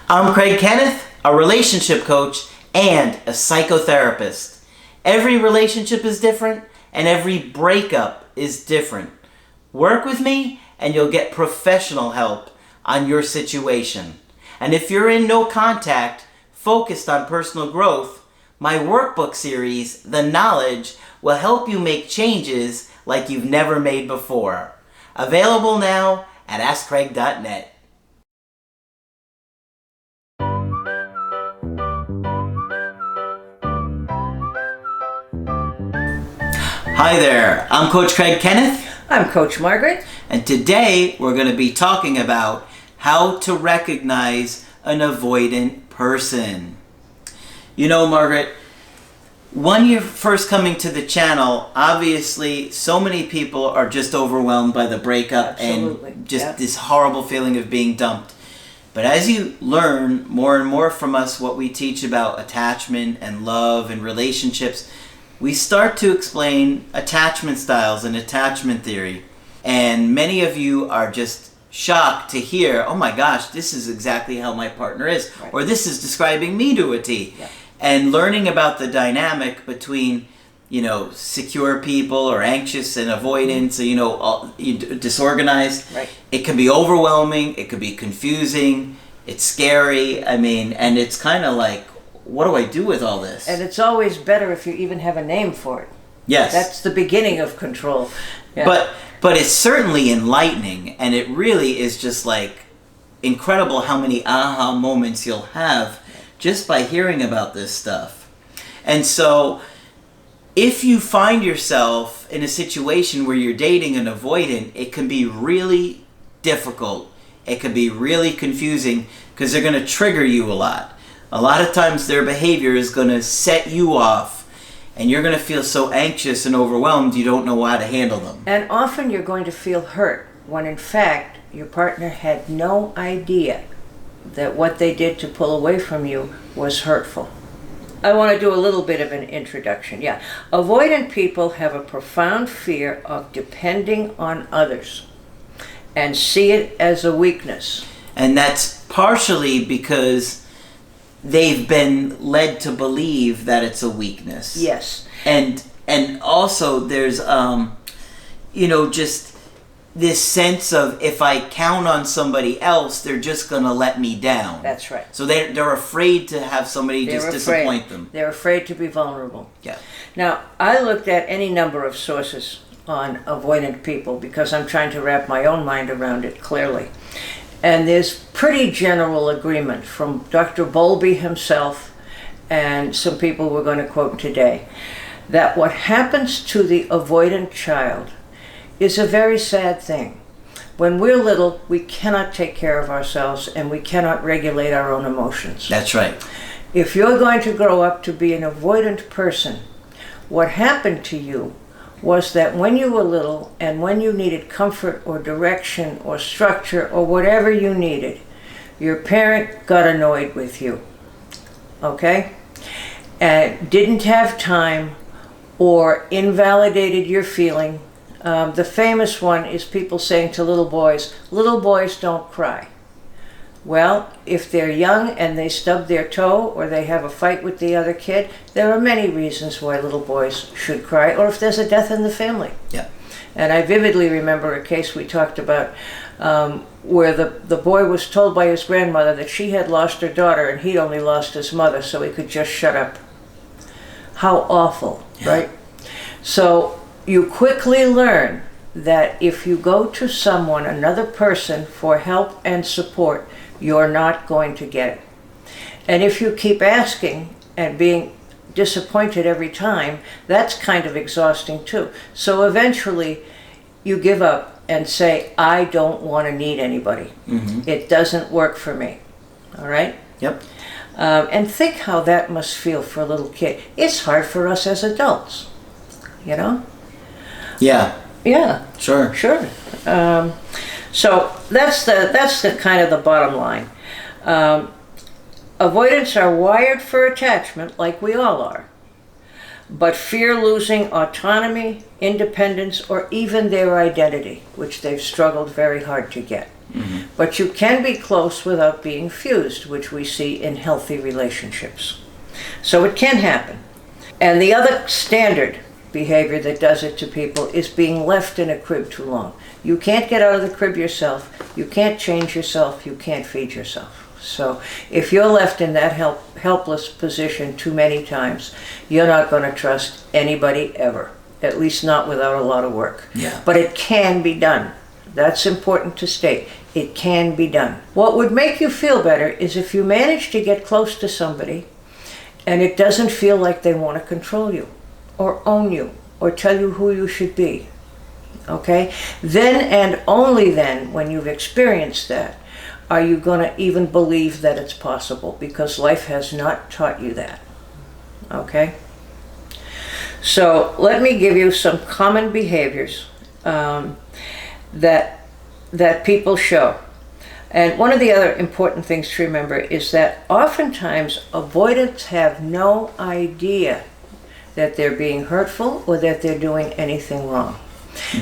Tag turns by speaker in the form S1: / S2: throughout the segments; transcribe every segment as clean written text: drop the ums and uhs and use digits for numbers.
S1: I'm Craig Kenneth, a relationship coach and a psychotherapist. Every relationship is different and every breakup is different. Work with me and you'll get professional help on your situation. And if you're in no contact, focused on personal growth, my workbook series, The Knowledge, will help you make changes like you've never made before. Available now at AskCraig.net. Hi there, I'm Coach Craig Kenneth.
S2: I'm Coach Margaret.
S1: And today we're going to be talking about how to recognize an avoidant person. You know, Margaret, when you're first coming to the channel, obviously so many people are just overwhelmed by the breakup.
S2: Absolutely.
S1: And just this horrible feeling of being dumped. But as you learn more and more from us what we teach about attachment and love and relationships, we start to explain attachment styles and attachment theory. And many of you are just shocked to hear, oh my gosh, this is exactly how my partner is.
S2: Right.
S1: Or this is describing me to a T.
S2: Yeah.
S1: And learning about the dynamic between, secure people or anxious and avoidance, disorganized.
S2: Right.
S1: It can be overwhelming. It could be confusing. It's scary. And it's kind of like, what do I do with all this?
S2: And it's always better if you even have a name for it.
S1: Yes.
S2: That's the beginning of control. Yeah.
S1: But it's certainly enlightening, and it really is just like incredible how many aha moments you'll have just by hearing about this stuff. And so if you find yourself in a situation where you're dating an avoidant, it can be really difficult. It can be really confusing because they're going to trigger you a lot. A lot of times their behavior is going to set you off, and you're going to feel so anxious and overwhelmed you don't know how to handle them.
S2: And often you're going to feel hurt when in fact your partner had no idea that what they did to pull away from you was hurtful. I want to do a little bit of an introduction. Yeah. Avoidant people have a profound fear of depending on others and see it as a weakness.
S1: And that's partially because they've been led to believe that it's a weakness.
S2: Yes.
S1: And also there's just this sense of if I count on somebody else, they're just going to let me down.
S2: That's right.
S1: So they're afraid to have somebody disappoint them.
S2: They're afraid to be vulnerable.
S1: Yeah.
S2: Now, I looked at any number of sources on avoidant people because I'm trying to wrap my own mind around it clearly. And there's pretty general agreement from Dr. Bowlby himself and some people we're going to quote today that what happens to the avoidant child is a very sad thing. When we're little, we cannot take care of ourselves and we cannot regulate our own emotions.
S1: That's right.
S2: If you're going to grow up to be an avoidant person, what happened to you was that when you were little and when you needed comfort or direction or structure or whatever you needed, your parent got annoyed with you, okay? And didn't have time or invalidated your feeling. The famous one is people saying to little boys don't cry. Well, if they're young and they stub their toe or they have a fight with the other kid, there are many reasons why little boys should cry, or if there's a death in the family.
S1: Yeah.
S2: And I vividly remember a case we talked about where the boy was told by his grandmother that she had lost her daughter and he'd only lost his mother, so he could just shut up. How awful,
S1: yeah.
S2: Right? So you quickly learn that if you go to someone, another person, for help and support, you're not going to get it. And if you keep asking and being disappointed every time, that's kind of exhausting too. So eventually you give up and say, I don't want to need anybody. Mm-hmm. It doesn't work for me. All right?
S1: Yep.
S2: And think how that must feel for a little kid. It's hard for us as adults, Yeah.
S1: Yeah. Sure.
S2: So that's the kind of the bottom line. Avoidants are wired for attachment, like we all are. but fear losing autonomy, independence, or even their identity, which they've struggled very hard to get. But you can be close without being fused, which we see in healthy relationships. So it can happen. And the other standard behavior that does it to people is being left in a crib too long. You can't get out of the crib yourself, you can't change yourself, you can't feed yourself. So if you're left in that helpless position too many times, you're not going to trust anybody ever, at least not without a lot of work.
S1: Yeah.
S2: But it can be done. That's important to state. It can be done. What would make you feel better is if you manage to get close to somebody and it doesn't feel like they want to control you or own you or tell you who you should be. Okay? Then and only then, when you've experienced that, are you going to even believe that it's possible, because life has not taught you that. Okay? So let me give you some common behaviors that people show. And one of the other important things to remember is that oftentimes avoidants have no idea that they're being hurtful or that they're doing anything wrong.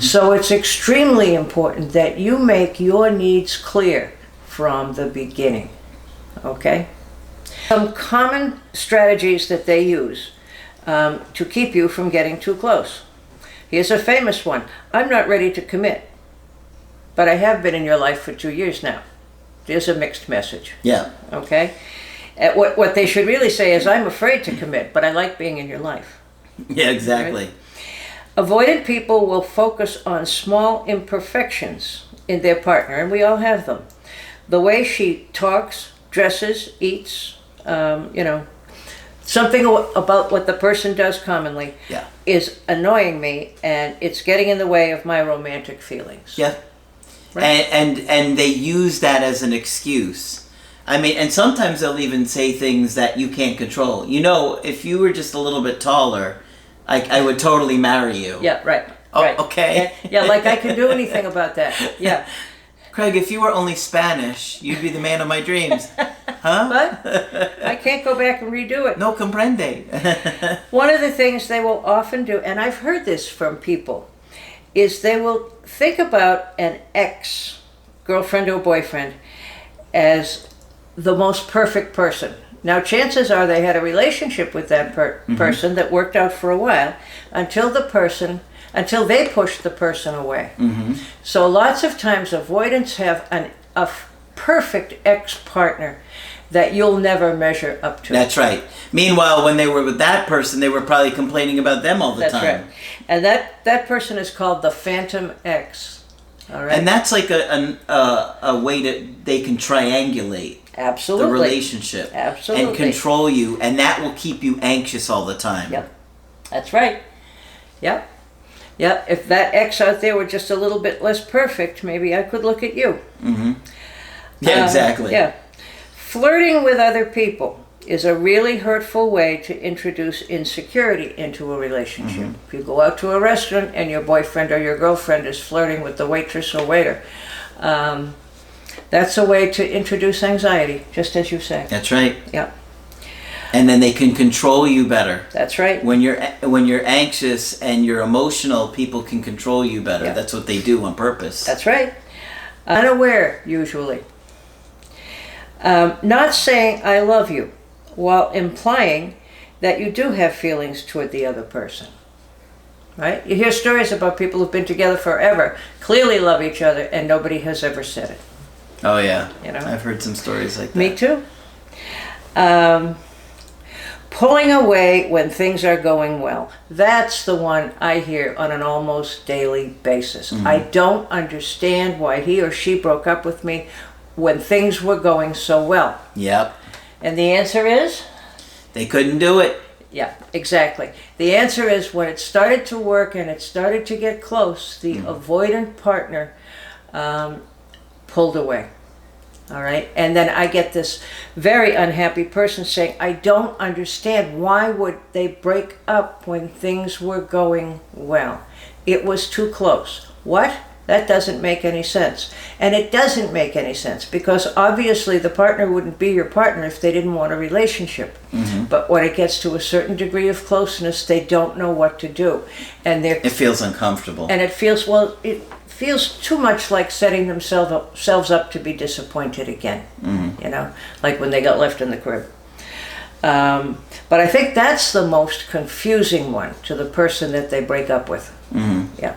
S2: So it's extremely important that you make your needs clear from the beginning. Okay? Some common strategies that they use to keep you from getting too close. Here's a famous one. I'm not ready to commit, but I have been in your life for 2 years now. There's a mixed message.
S1: Yeah.
S2: Okay? What they should really say is, I'm afraid to commit, but I like being in your life.
S1: Yeah, exactly.
S2: Right? Avoidant people will focus on small imperfections in their partner, and we all have them. The way she talks, dresses, eats, something about what the person does commonly is annoying me, and it's getting in the way of my romantic feelings.
S1: Yeah. Right. And they use that as an excuse. I mean, and sometimes they'll even say things that you can't control. You know, if you were just a little bit taller, I would totally marry you.
S2: Yeah, right.
S1: Oh,
S2: right.
S1: okay.
S2: Yeah, like I can do anything about that. Yeah.
S1: Craig, if you were only Spanish, you'd be the man of my dreams. Huh?
S2: But I can't go back and redo it.
S1: No comprende.
S2: One of the things they will often do, and I've heard this from people, is they will think about an ex, girlfriend or boyfriend, as the most perfect person. Now, chances are they had a relationship with that person that worked out for a while until they pushed the person away. So lots of times avoidants have a perfect ex-partner that you'll never measure up to.
S1: That's right. Meanwhile, when they were with that person, they were probably complaining about them all the time.
S2: That's right. And that person is called the phantom ex. All right.
S1: And that's like a way they can triangulate.
S2: Absolutely.
S1: The relationship.
S2: Absolutely.
S1: And control you, and that will keep you anxious all the time.
S2: Yep. That's right. Yep. Yep. If that ex out there were just a little bit less perfect, maybe I could look at you.
S1: Yeah, exactly.
S2: Yeah. Flirting with other people is a really hurtful way to introduce insecurity into a relationship. If you go out to a restaurant and your boyfriend or your girlfriend is flirting with the waitress or waiter, that's a way to introduce anxiety, just as you say.
S1: That's right.
S2: Yeah.
S1: And then they can control you better.
S2: That's right.
S1: When you're anxious and you're emotional, people can control you better.
S2: Yeah.
S1: That's what they do on purpose.
S2: That's right. Unaware, usually. Not saying I love you, while implying that you do have feelings toward the other person. Right? You hear stories about people who've been together forever, clearly love each other, and nobody has ever said it.
S1: Oh yeah.
S2: You know?
S1: I've heard some stories like that.
S2: Me too. Pulling away when things are going well. That's the one I hear on an almost daily basis. I don't understand why he or she broke up with me when things were going so well.
S1: Yep.
S2: And the answer is?
S1: They couldn't do it.
S2: Yeah, exactly. The answer is when it started to work and it started to get close, the avoidant partner pulled away. All right? And then I get this very unhappy person saying, I don't understand. Why would they break up when things were going well? It was too close. What? That doesn't make any sense. And it doesn't make any sense because obviously the partner wouldn't be your partner if they didn't want a relationship. But when it gets to a certain degree of closeness, they don't know what to do. And
S1: it feels uncomfortable.
S2: And it feels too much like setting themselves up to be disappointed again. You know, like when they got left in the crib. But I think that's the most confusing one to the person that they break up with. Yeah.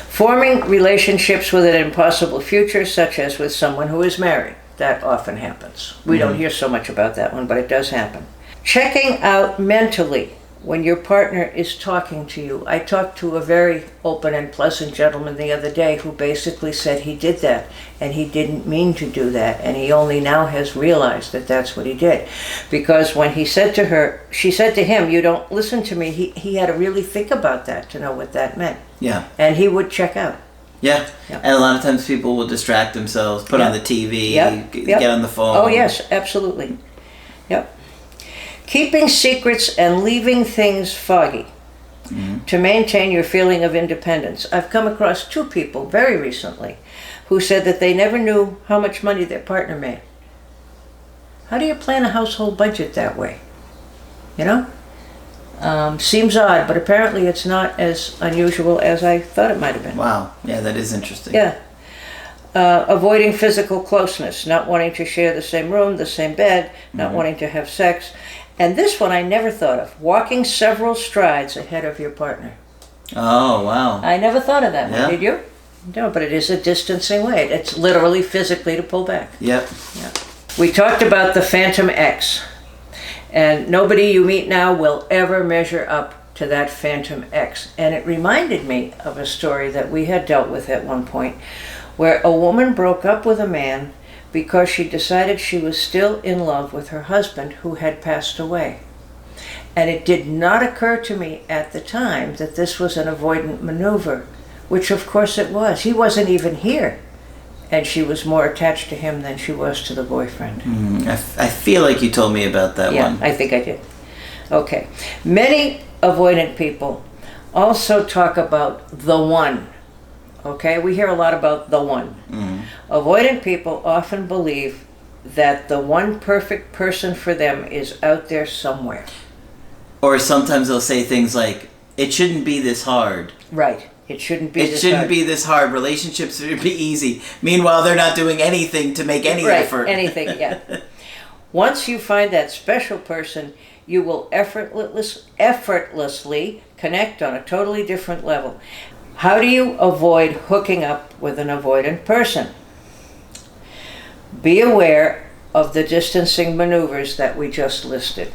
S2: Forming relationships with an impossible future, such as with someone who is married. That often happens. We don't hear so much about that one, but it does happen. Checking out mentally when your partner is talking to you. I talked to a very open and pleasant gentleman the other day who basically said he did that and he didn't mean to do that, and he only now has realized that that's what he did. Because when he said to her, she said to him, "You don't listen to me," he had to really think about that to know what that meant.
S1: Yeah.
S2: And he would check out.
S1: Yeah. And a lot of times people will distract themselves, put on the TV, get on the phone.
S2: Oh yes, absolutely. Yep. Keeping secrets and leaving things foggy to maintain your feeling of independence. I've come across 2 people very recently who said that they never knew how much money their partner made. How do you plan a household budget that way? You know? Seems odd, but apparently it's not as unusual as I thought it might have been.
S1: Wow. Yeah, that is interesting.
S2: Yeah. Avoiding physical closeness, not wanting to share the same room, the same bed, not wanting to have sex. And this one I never thought of. Walking several strides ahead of your partner.
S1: Oh, wow.
S2: I never thought of that one, did you? No, but it is a distancing way. It's literally physically to pull back.
S1: Yep.
S2: Yeah. We talked about the Phantom X. And nobody you meet now will ever measure up to that Phantom X. And it reminded me of a story that we had dealt with at one point, where a woman broke up with a man because she decided she was still in love with her husband who had passed away. And it did not occur to me at the time that this was an avoidant maneuver, which of course it was. He wasn't even here. And she was more attached to him than she was to the boyfriend.
S1: I feel like you told me about that one.
S2: Yeah, I think I did. Okay. Many avoidant people also talk about the one. Okay, we hear a lot about the one. Avoidant people often believe that the one perfect person for them is out there somewhere.
S1: Or sometimes they'll say things like, "It shouldn't be this hard."
S2: Right. It shouldn't be
S1: this hard. It shouldn't be this hard. Relationships should be easy. Meanwhile, they're not doing anything to make any effort.
S2: Anything, yeah. Once you find that special person, you will effortlessly connect on a totally different level. How do you avoid hooking up with an avoidant person? Be aware of the distancing maneuvers that we just listed.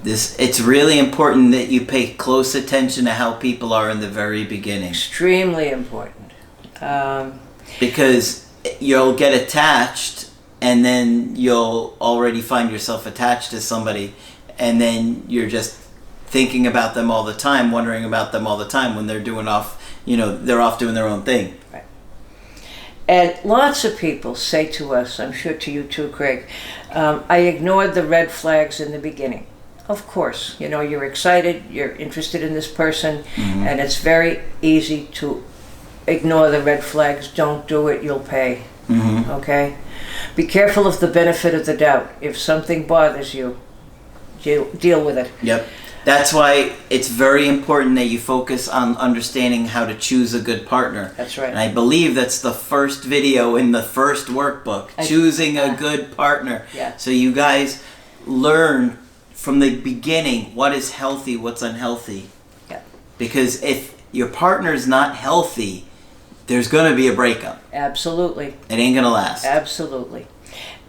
S1: It's really important that you pay close attention to how people are in the very beginning.
S2: Extremely important.
S1: Because you'll get attached, and then you'll already find yourself attached to somebody, and then you're just thinking about them all the time, wondering about them all the time when they're they're off doing their own thing.
S2: Right. And lots of people say to us, I'm sure to you too, Craig, I ignored the red flags in the beginning. Of course, you're excited, you're interested in this person, and it's very easy to ignore the red flags. Don't do it, you'll pay. Okay? Be careful of the benefit of the doubt. If something bothers you, deal with it.
S1: Yep. That's why it's very important that you focus on understanding how to choose a good partner.
S2: That's right.
S1: And I believe that's the first video in the first workbook, choosing a good partner.
S2: Yeah.
S1: So you guys learn from the beginning what is healthy, what's unhealthy.
S2: Yeah.
S1: Because if your partner's not healthy, there's going to be a breakup.
S2: Absolutely.
S1: It ain't going to last.
S2: Absolutely.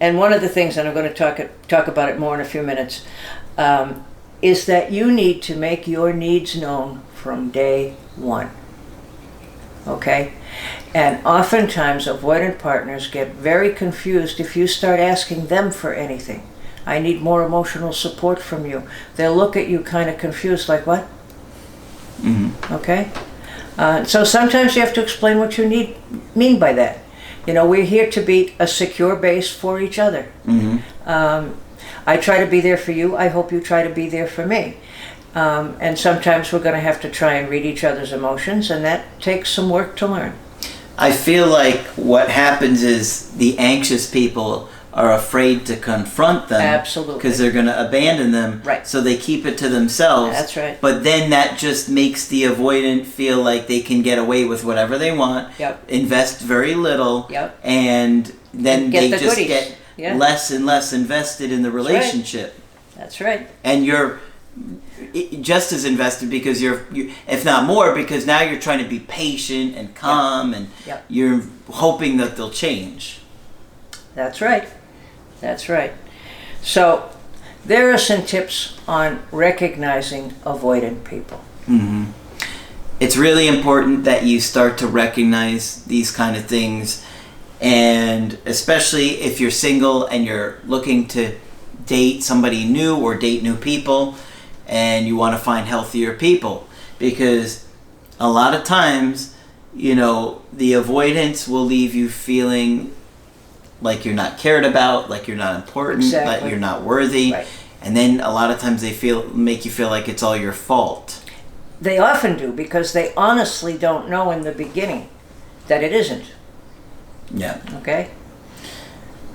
S2: And one of the things, and I'm going to talk about it more in a few minutes, is that you need to make your needs known from day one. Okay? And oftentimes avoidant partners get very confused if you start asking them for anything. I need more emotional support from you. They'll look at you kind of confused, like, what? Okay? So sometimes you have to explain what you mean by that. We're here to be a secure base for each other. I try to be there for you. I hope you try to be there for me. And sometimes we're going to have to try and read each other's emotions, and that takes some work to learn.
S1: I feel like what happens is the anxious people are afraid to confront them.
S2: Absolutely.
S1: Because they're going to abandon them.
S2: Right.
S1: So they keep it to themselves.
S2: That's right.
S1: But then that just makes the avoidant feel like they can get away with whatever they want.
S2: Yep.
S1: Invest very little.
S2: Yep.
S1: And then
S2: Get
S1: they
S2: the
S1: just
S2: goodies.
S1: get less and less invested in the relationship.
S2: That's right.
S1: And you're just as invested because you're, if not more, because now you're trying to be patient and calm and you're hoping that they'll change.
S2: That's right. That's right. So there are some tips on recognizing avoidant people.
S1: Mm-hmm. It's really important that you start to recognize these kind of things, and especially if you're single and you're looking to date somebody new or date new people and you want to find healthier people, because a lot of times, you know, the avoidance will leave you feeling like you're not cared about, like you're not important, that you're not worthy.
S2: Right.
S1: And then a lot of times they make you feel like it's all your fault.
S2: They often do, because they honestly don't know in the beginning that it isn't.
S1: Yeah.
S2: Okay?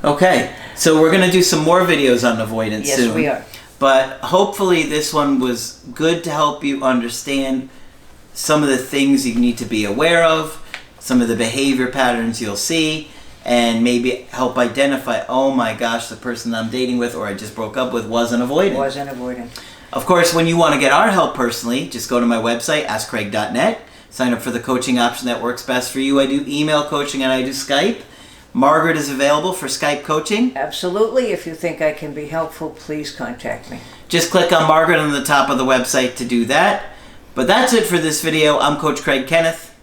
S1: Okay. So we're going to do some more videos on avoidance soon.
S2: Yes, we are.
S1: But hopefully this one was good to help you understand some of the things you need to be aware of, some of the behavior patterns you'll see, and maybe help identify, oh my gosh, the person I'm dating with or I just broke up with was an avoidant.
S2: Was an avoidant.
S1: Of course, when you want to get our help personally, just go to my website, askcraig.net, sign up for the coaching option that works best for you. I do email coaching and I do Skype. Margaret is available for Skype coaching.
S2: Absolutely. If you think I can be helpful, please contact me.
S1: Just click on Margaret on the top of the website to do that. But that's it for this video. I'm Coach Craig Kenneth.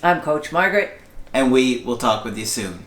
S2: I'm Coach Margaret.
S1: And we will talk with you soon.